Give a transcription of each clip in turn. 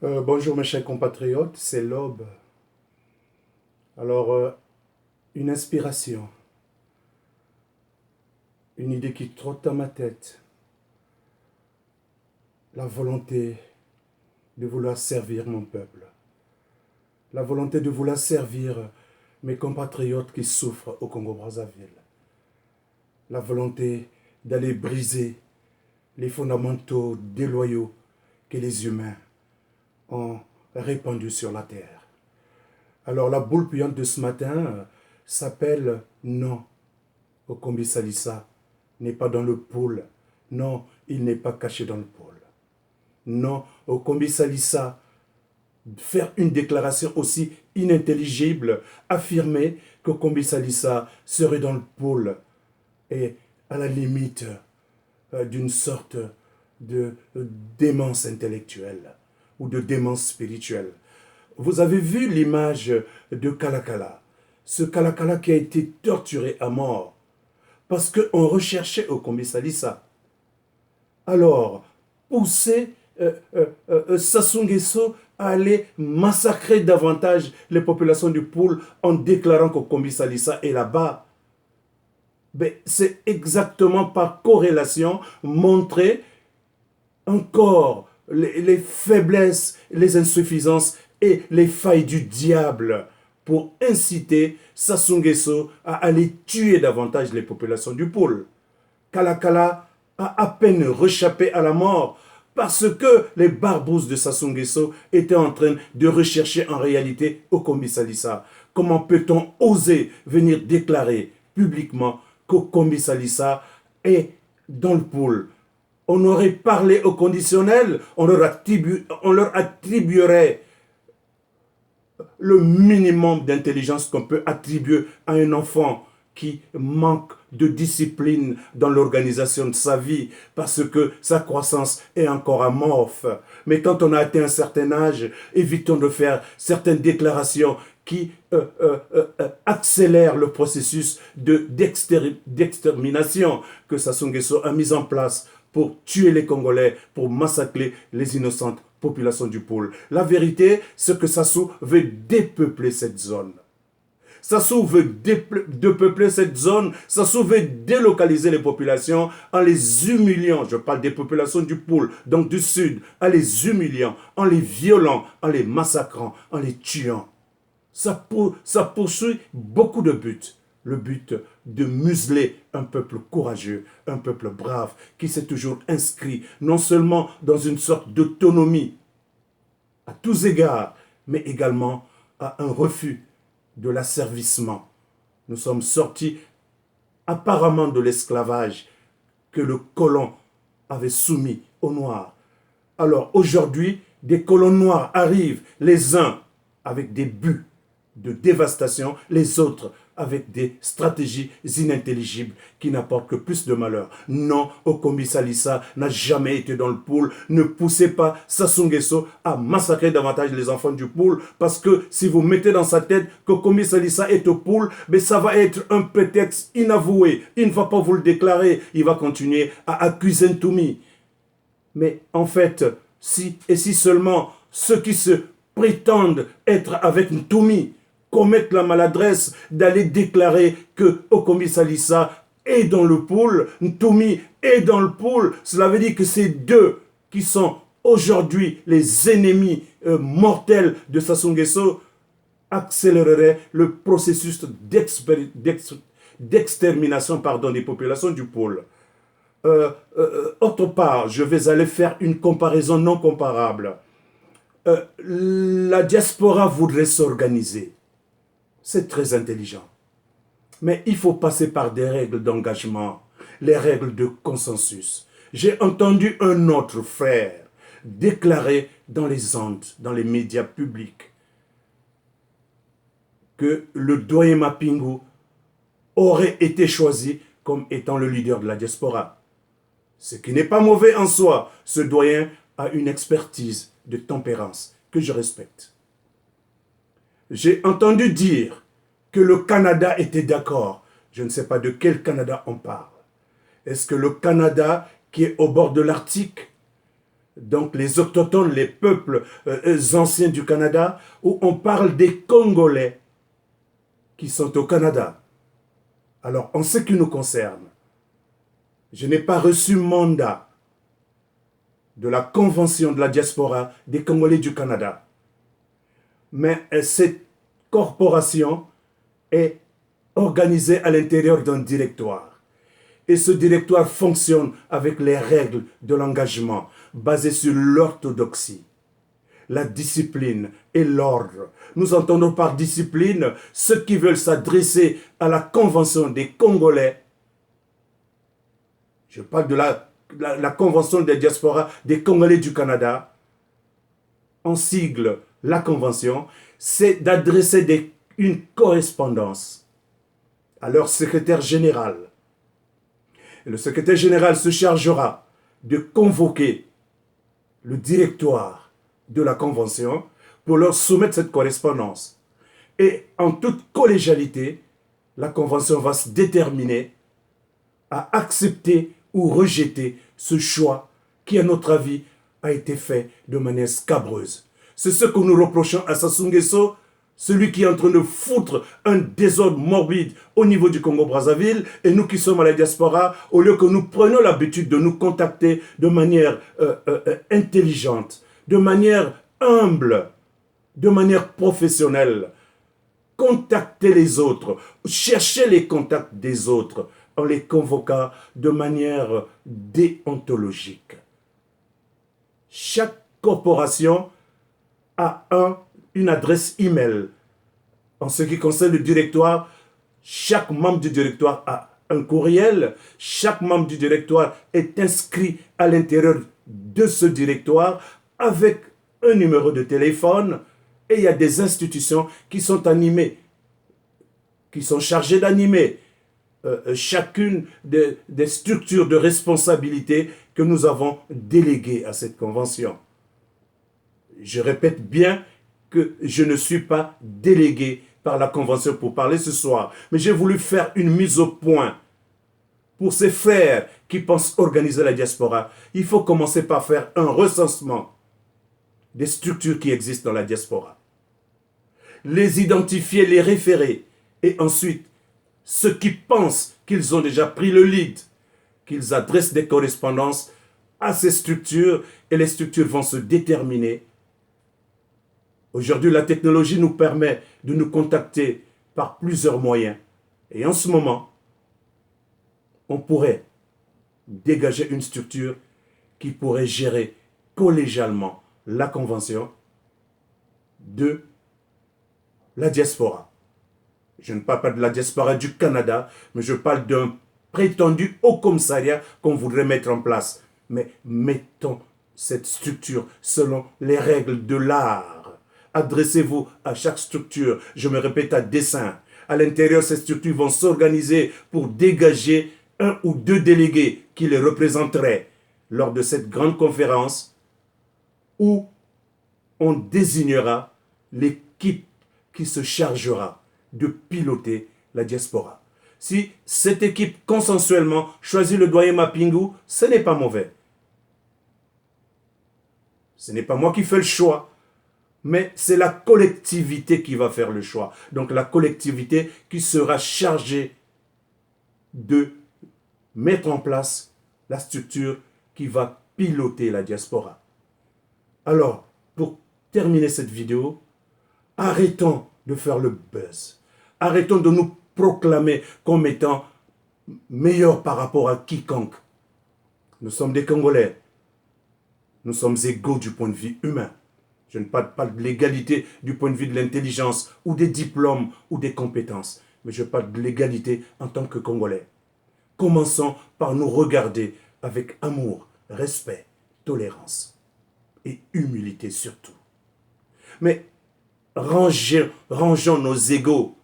Bonjour mes chers compatriotes, c'est l'aube. Alors, une inspiration, une idée qui trotte dans ma tête, la volonté de vouloir servir mon peuple, la volonté de vouloir servir mes compatriotes qui souffrent au Congo-Brazzaville, la volonté d'aller briser les fondamentaux déloyaux que les humains ont répandus sur la terre. Alors la boule puante de ce matin s'appelle non. Okombi Salissa n'est pas dans le pôle. Non, il n'est pas caché dans le pôle. Non, Okombi Salissa, faire une déclaration aussi inintelligible, affirmer qu'Okombi Salissa serait dans le pôle et à la limite d'une sorte de démence intellectuelle ou de démence spirituelle. Vous avez vu l'image de Kalakala, ce Kalakala qui a été torturé à mort parce qu'on recherchait Okombi Salissa. Alors, pousser Sassou Nguesso à aller massacrer davantage les populations du pôle en déclarant qu'Okombi Salissa est là-bas. C'est exactement par corrélation montrer encore les faiblesses, les insuffisances et les failles du diable pour inciter Sassou Nguesso à aller tuer davantage les populations du pôle. Kalakala a à peine réchappé à la mort parce que les barbouzes de Sassou Nguesso étaient en train de rechercher en réalité Okombi Salissa. Comment peut-on oser venir déclarer publiquement qu'Okombi Salissa est dans le pôle? On aurait parlé au conditionnel, on leur attribuerait le minimum d'intelligence qu'on peut attribuer à un enfant qui manque de discipline dans l'organisation de sa vie parce que sa croissance est encore amorphe. Mais quand on a atteint un certain âge, évitons de faire certaines déclarations qui accélèrent le processus d'extermination que Sassou Nguesso a mis en place pour tuer les Congolais, pour massacrer les innocentes populations du pôle. La vérité, c'est que Sassou veut dépeupler cette zone. Sassou veut dépeupler cette zone. Sassou veut délocaliser les populations en les humiliant. Je parle des populations du pôle, donc du sud, en les humiliant, en les violant, en les massacrant, en les tuant. Ça poursuit beaucoup de buts. Le but de museler un peuple courageux, un peuple brave, qui s'est toujours inscrit non seulement dans une sorte d'autonomie à tous égards, mais également à un refus de l'asservissement. Nous sommes sortis apparemment de l'esclavage que le colon avait soumis aux Noirs. Alors aujourd'hui, des colons noirs arrivent, les uns avec des buts de dévastation, les autres avec des stratégies inintelligibles qui n'apportent que plus de malheur. Non, Okombi Salissa n'a jamais été dans le pôle. Ne poussez pas Sassou Nguesso à massacrer davantage les enfants du pôle parce que si vous mettez dans sa tête qu'Okombi Salissa est au pôle, mais ça va être un prétexte inavoué. Il ne va pas vous le déclarer. Il va continuer à accuser Ntoumi. Mais en fait, si seulement ceux qui se prétendent être avec Ntoumi commettent la maladresse d'aller déclarer que Okombi Salissa est dans le pôle, Ntoumi est dans le pôle, cela veut dire que c'est deux qui sont aujourd'hui les ennemis mortels de Sassou Nguesso, accélérerait le processus d'extermination des populations du pôle. Autre part, je vais aller faire une comparaison non comparable. La diaspora voudrait s'organiser. C'est très intelligent. Mais il faut passer par des règles d'engagement, les règles de consensus. J'ai entendu un autre frère déclarer dans les ondes, dans les médias publics, que le doyen Mapingu aurait été choisi comme étant le leader de la diaspora. Ce qui n'est pas mauvais en soi. Ce doyen a une expertise de tempérance que je respecte. J'ai entendu dire que le Canada était d'accord. Je ne sais pas de quel Canada on parle. Est-ce que le Canada qui est au bord de l'Arctique donc les autochtones, les peuples anciens du Canada, où on parle des Congolais qui sont au Canada. Alors, en ce qui nous concerne, je n'ai pas reçu mandat de la Convention de la diaspora des Congolais du Canada. Mais cette corporation est organisée à l'intérieur d'un directoire. Et ce directoire fonctionne avec les règles de l'engagement basées sur l'orthodoxie, la discipline et l'ordre. Nous entendons par discipline ceux qui veulent s'adresser à la Convention des Congolais. Je parle de la Convention des diasporas des Congolais du Canada. En sigle, la Convention, c'est d'adresser une correspondance à leur secrétaire général. Et le secrétaire général se chargera de convoquer le directoire de la Convention pour leur soumettre cette correspondance. Et en toute collégialité, la Convention va se déterminer à accepter ou rejeter ce choix qui, à notre avis, a été fait de manière scabreuse. C'est ce que nous reprochons à Sassou Nguesso, celui qui est en train de foutre un désordre morbide au niveau du Congo-Brazzaville, et nous qui sommes à la diaspora, au lieu que nous prenions l'habitude de nous contacter de manière intelligente, de manière humble, de manière professionnelle, contacter les autres, chercher les contacts des autres, en les convoquant de manière déontologique. Chaque corporation a une adresse email. En ce qui concerne le directoire, chaque membre du directoire a un courriel. Chaque membre du directoire est inscrit à l'intérieur de ce directoire avec un numéro de téléphone. Et il y a des institutions qui sont animées, qui sont chargées d'animer chacune des structures de responsabilité que nous avons déléguées à cette convention. Je répète bien que je ne suis pas délégué par la Convention pour parler ce soir, mais j'ai voulu faire une mise au point pour ces frères qui pensent organiser la diaspora. Il faut commencer par faire un recensement des structures qui existent dans la diaspora, les identifier, les référer, et ensuite, ceux qui pensent qu'ils ont déjà pris le lead, qu'ils adressent des correspondances à ces structures, et les structures vont se déterminer. Aujourd'hui, la technologie nous permet de nous contacter par plusieurs moyens. Et en ce moment, on pourrait dégager une structure qui pourrait gérer collégialement la convention de la diaspora. Je ne parle pas de la diaspora du Canada, mais je parle d'un prétendu haut commissariat qu'on voudrait mettre en place. Mais mettons cette structure selon les règles de l'art. Adressez-vous à chaque structure, je me répète, à dessein. À l'intérieur, ces structures vont s'organiser pour dégager un ou deux délégués qui les représenteraient lors de cette grande conférence où on désignera l'équipe qui se chargera de piloter la diaspora. Si cette équipe consensuellement choisit le doyen Mapingu, ce n'est pas mauvais. Ce n'est pas moi qui fais le choix, mais c'est la collectivité qui va faire le choix. Donc la collectivité qui sera chargée de mettre en place la structure qui va piloter la diaspora. Alors, pour terminer cette vidéo, arrêtons de faire le buzz. Arrêtons de nous proclamer comme étant meilleurs par rapport à quiconque. Nous sommes des Congolais. Nous sommes égaux du point de vue humain. Je ne parle pas de l'égalité du point de vue de l'intelligence ou des diplômes ou des compétences, mais je parle de l'égalité en tant que Congolais. Commençons par nous regarder avec amour, respect, tolérance et humilité surtout. Mais rangeons nos égos.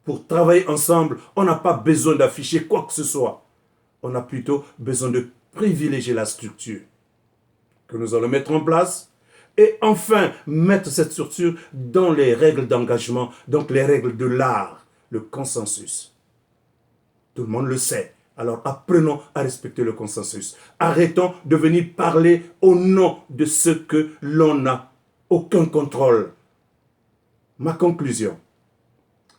Pour travailler ensemble, on n'a pas besoin d'afficher quoi que ce soit. On a plutôt besoin de privilégier la structure que nous allons mettre en place et enfin mettre cette structure dans les règles d'engagement, donc les règles de l'art, le consensus. Tout le monde le sait. Alors apprenons à respecter le consensus. Arrêtons de venir parler au nom de ce que l'on n'a aucun contrôle. Ma conclusion.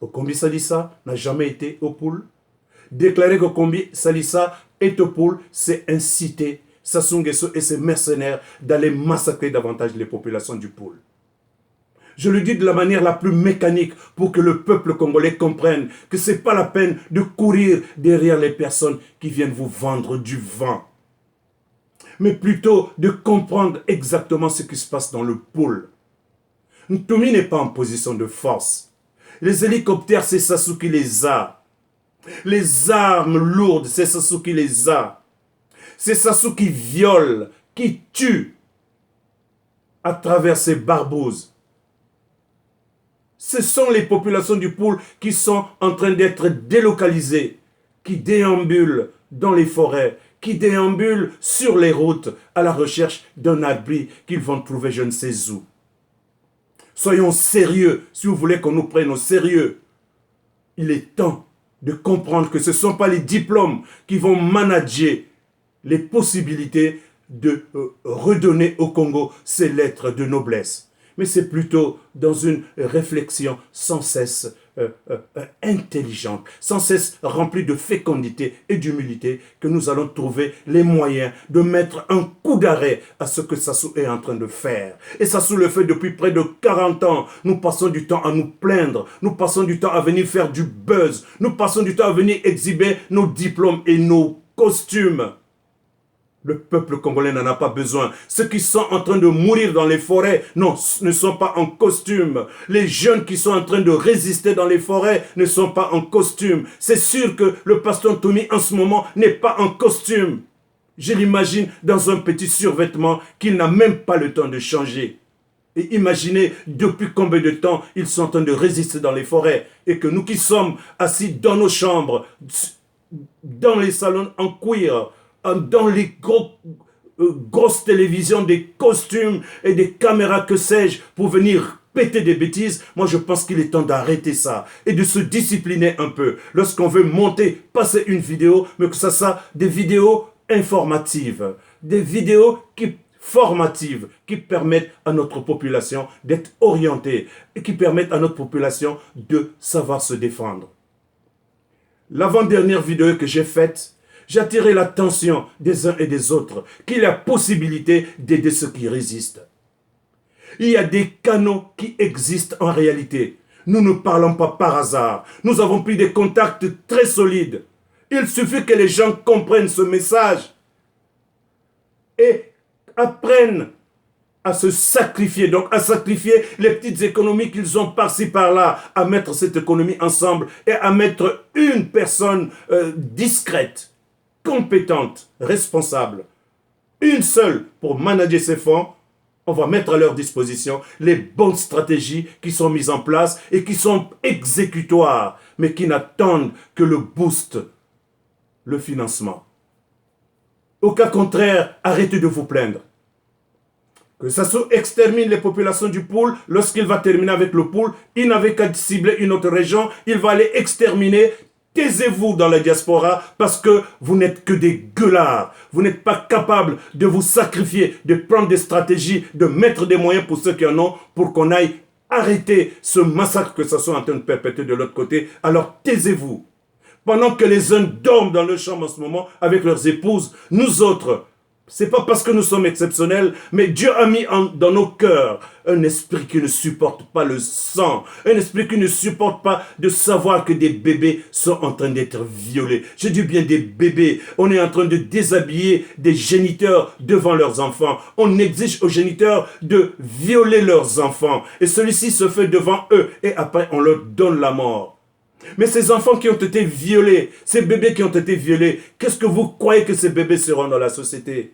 Okombi Salissa n'a jamais été au pool. Déclarer qu'Okombi Salissa est au pool, c'est inciter Sassou Nguesso et ses mercenaires d'aller massacrer davantage les populations du pool. Je le dis de la manière la plus mécanique pour que le peuple congolais comprenne que ce n'est pas la peine de courir derrière les personnes qui viennent vous vendre du vent. Mais plutôt de comprendre exactement ce qui se passe dans le pool. Ntoumi n'est pas en position de force. Les hélicoptères, c'est Sassou qui les a. Les armes lourdes, c'est Sassou qui les a. C'est Sassou qui viole, qui tue à travers ses barbouzes. Ce sont les populations du pool qui sont en train d'être délocalisées, qui déambulent dans les forêts, qui déambulent sur les routes à la recherche d'un abri qu'ils vont trouver je ne sais où. Soyons sérieux si vous voulez qu'on nous prenne au sérieux. Il est temps de comprendre que ce ne sont pas les diplômes qui vont manager les possibilités de redonner au Congo ses lettres de noblesse. Mais c'est plutôt dans une réflexion sans cesse intelligente, sans cesse remplie de fécondité et d'humilité que nous allons trouver les moyens de mettre un coup d'arrêt à ce que Sassou est en train de faire. Et Sassou le fait depuis près de 40 ans. Nous passons du temps à nous plaindre, nous passons du temps à venir faire du buzz, nous passons du temps à venir exhiber nos diplômes et nos costumes. Le peuple congolais n'en a pas besoin. Ceux qui sont en train de mourir dans les forêts ne sont pas en costume. Les jeunes qui sont en train de résister dans les forêts ne sont pas en costume. C'est sûr que le pasteur Ntoumi en ce moment n'est pas en costume. Je l'imagine dans un petit survêtement qu'il n'a même pas le temps de changer. Et imaginez depuis combien de temps ils sont en train de résister dans les forêts. Et que nous qui sommes assis dans nos chambres, dans les salons en cuir, dans les grosses télévisions, des costumes et des caméras, que sais-je, pour venir péter des bêtises, moi je pense qu'il est temps d'arrêter ça et de se discipliner un peu. Lorsqu'on veut monter, passer une vidéo, mais que ça soit des vidéos informatives, des vidéos formatives qui permettent à notre population d'être orientée et qui permettent à notre population de savoir se défendre. L'avant-dernière vidéo que j'ai faite, j'ai attiré l'attention des uns et des autres qu'il y a possibilité d'aider ceux qui résistent. Il y a des canaux qui existent en réalité. Nous ne parlons pas par hasard. Nous avons pris des contacts très solides. Il suffit que les gens comprennent ce message et apprennent à se sacrifier, donc à sacrifier les petites économies qu'ils ont par-ci par-là, à mettre cette économie ensemble et à mettre une personne discrète, compétente, responsable, une seule pour manager ces fonds. On va mettre à leur disposition les bonnes stratégies qui sont mises en place et qui sont exécutoires, mais qui n'attendent que le boost, le financement. Au cas contraire, arrêtez de vous plaindre. Que Sassou extermine les populations du pool, lorsqu'il va terminer avec le pool, il n'avait qu'à cibler une autre région, il va aller exterminer. Taisez-vous dans la diaspora parce que vous n'êtes que des gueulards. Vous n'êtes pas capable de vous sacrifier, de prendre des stratégies, de mettre des moyens pour ceux qui en ont, pour qu'on aille arrêter ce massacre que Sassou est en train de perpétrer de l'autre côté. Alors taisez-vous. Pendant que les uns dorment dans leur chambre en ce moment avec leurs épouses, nous autres, c'est pas parce que nous sommes exceptionnels, mais Dieu a mis dans nos cœurs un esprit qui ne supporte pas le sang, un esprit qui ne supporte pas de savoir que des bébés sont en train d'être violés. Je dis bien des bébés. On est en train de déshabiller des géniteurs devant leurs enfants. On exige aux géniteurs de violer leurs enfants. Et celui-ci se fait devant eux et après on leur donne la mort. Mais ces enfants qui ont été violés, ces bébés qui ont été violés, qu'est-ce que vous croyez que ces bébés seront dans la société?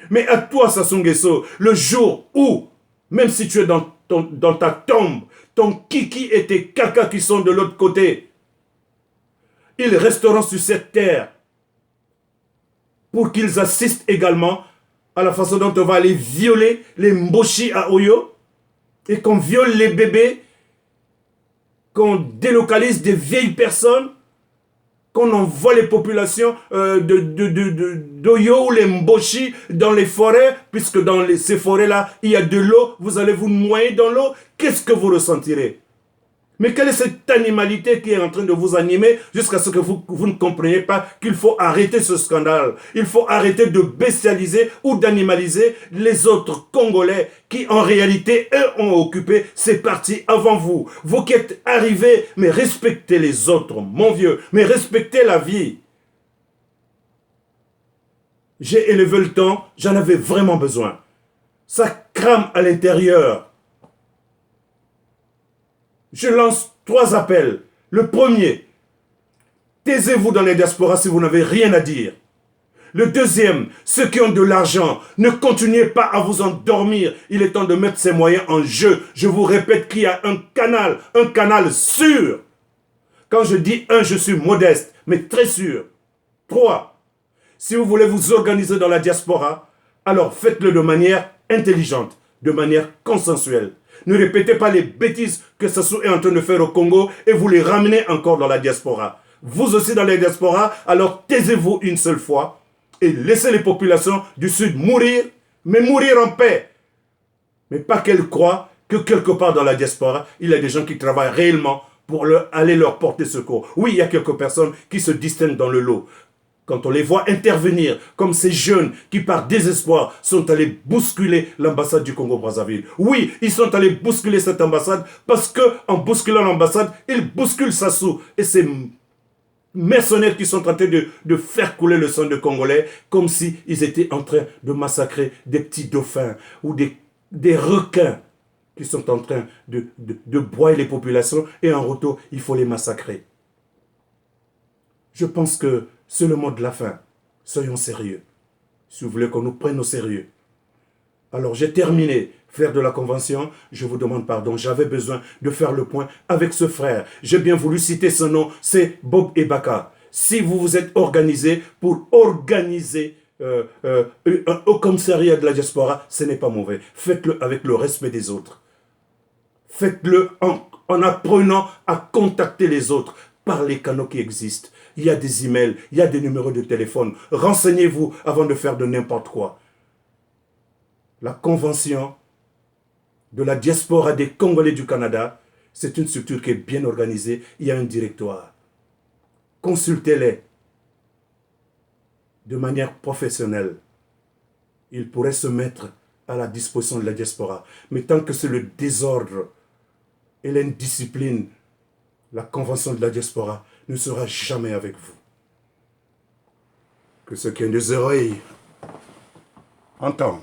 Mais à toi, Sassou Nguesso, le jour où, même si tu es dans ta tombe, ton kiki et tes caca qui sont de l'autre côté, ils resteront sur cette terre pour qu'ils assistent également à la façon dont on va aller violer les mboshi à Oyo et qu'on viole les bébés, qu'on délocalise des vieilles personnes qu'on envoie les populations d'Oyo ou les Mboshi dans les forêts, puisque dans ces forêts-là, il y a de l'eau, vous allez vous noyer dans l'eau, qu'est-ce que vous ressentirez? Mais quelle est cette animalité qui est en train de vous animer jusqu'à ce que vous ne compreniez pas qu'il faut arrêter ce scandale. Il faut arrêter de bestialiser ou d'animaliser les autres Congolais qui, en réalité, eux, ont occupé ces parties avant vous. Vous qui êtes arrivés, mais respectez les autres, mon vieux, mais respectez la vie. J'ai élevé le temps, j'en avais vraiment besoin. Ça crame à l'intérieur. Je lance 3 appels. Le premier, taisez-vous dans les diasporas si vous n'avez rien à dire. Le deuxième, ceux qui ont de l'argent, ne continuez pas à vous endormir. Il est temps de mettre ces moyens en jeu. Je vous répète qu'il y a un canal sûr. Quand je dis un, je suis modeste, mais très sûr. 3, si vous voulez vous organiser dans la diaspora, alors faites-le de manière intelligente, de manière consensuelle. Ne répétez pas les bêtises que Sassou est en train de faire au Congo et vous les ramenez encore dans la diaspora. Vous aussi dans la diaspora, alors taisez-vous une seule fois et laissez les populations du Sud mourir, mais mourir en paix. Mais pas qu'elles croient que quelque part dans la diaspora, il y a des gens qui travaillent réellement pour aller leur porter secours. Oui, il y a quelques personnes qui se distinguent dans le lot. Quand on les voit intervenir, comme ces jeunes qui par désespoir sont allés bousculer l'ambassade du Congo-Brazzaville. Oui, ils sont allés bousculer cette ambassade parce qu'en bousculant l'ambassade, ils bousculent Sassou. Et ces mercenaires qui sont en train de faire couler le sang de Congolais comme s'ils étaient en train de massacrer des petits dauphins ou des requins qui sont en train de broyer les populations et en retour, il faut les massacrer. Je pense que c'est le mot de la fin. Soyons sérieux. Si vous voulez qu'on nous prenne au sérieux. Alors j'ai terminé faire de la convention. Je vous demande pardon. J'avais besoin de faire le point avec ce frère. J'ai bien voulu citer son nom. C'est Bob Ebaka. Si vous vous êtes organisé pour organiser un commissariat de la diaspora, ce n'est pas mauvais. Faites-le avec le respect des autres. Faites-le en apprenant à contacter les autres par les canaux qui existent. Il y a des emails, il y a des numéros de téléphone. Renseignez-vous avant de faire de n'importe quoi. La convention de la diaspora des Congolais du Canada, c'est une structure qui est bien organisée. Il y a un directoire. Consultez-les de manière professionnelle. Ils pourraient se mettre à la disposition de la diaspora. Mais tant que c'est le désordre et l'indiscipline, la convention de la diaspora ne sera jamais avec vous. Que ceux qui ont des oreilles entendent.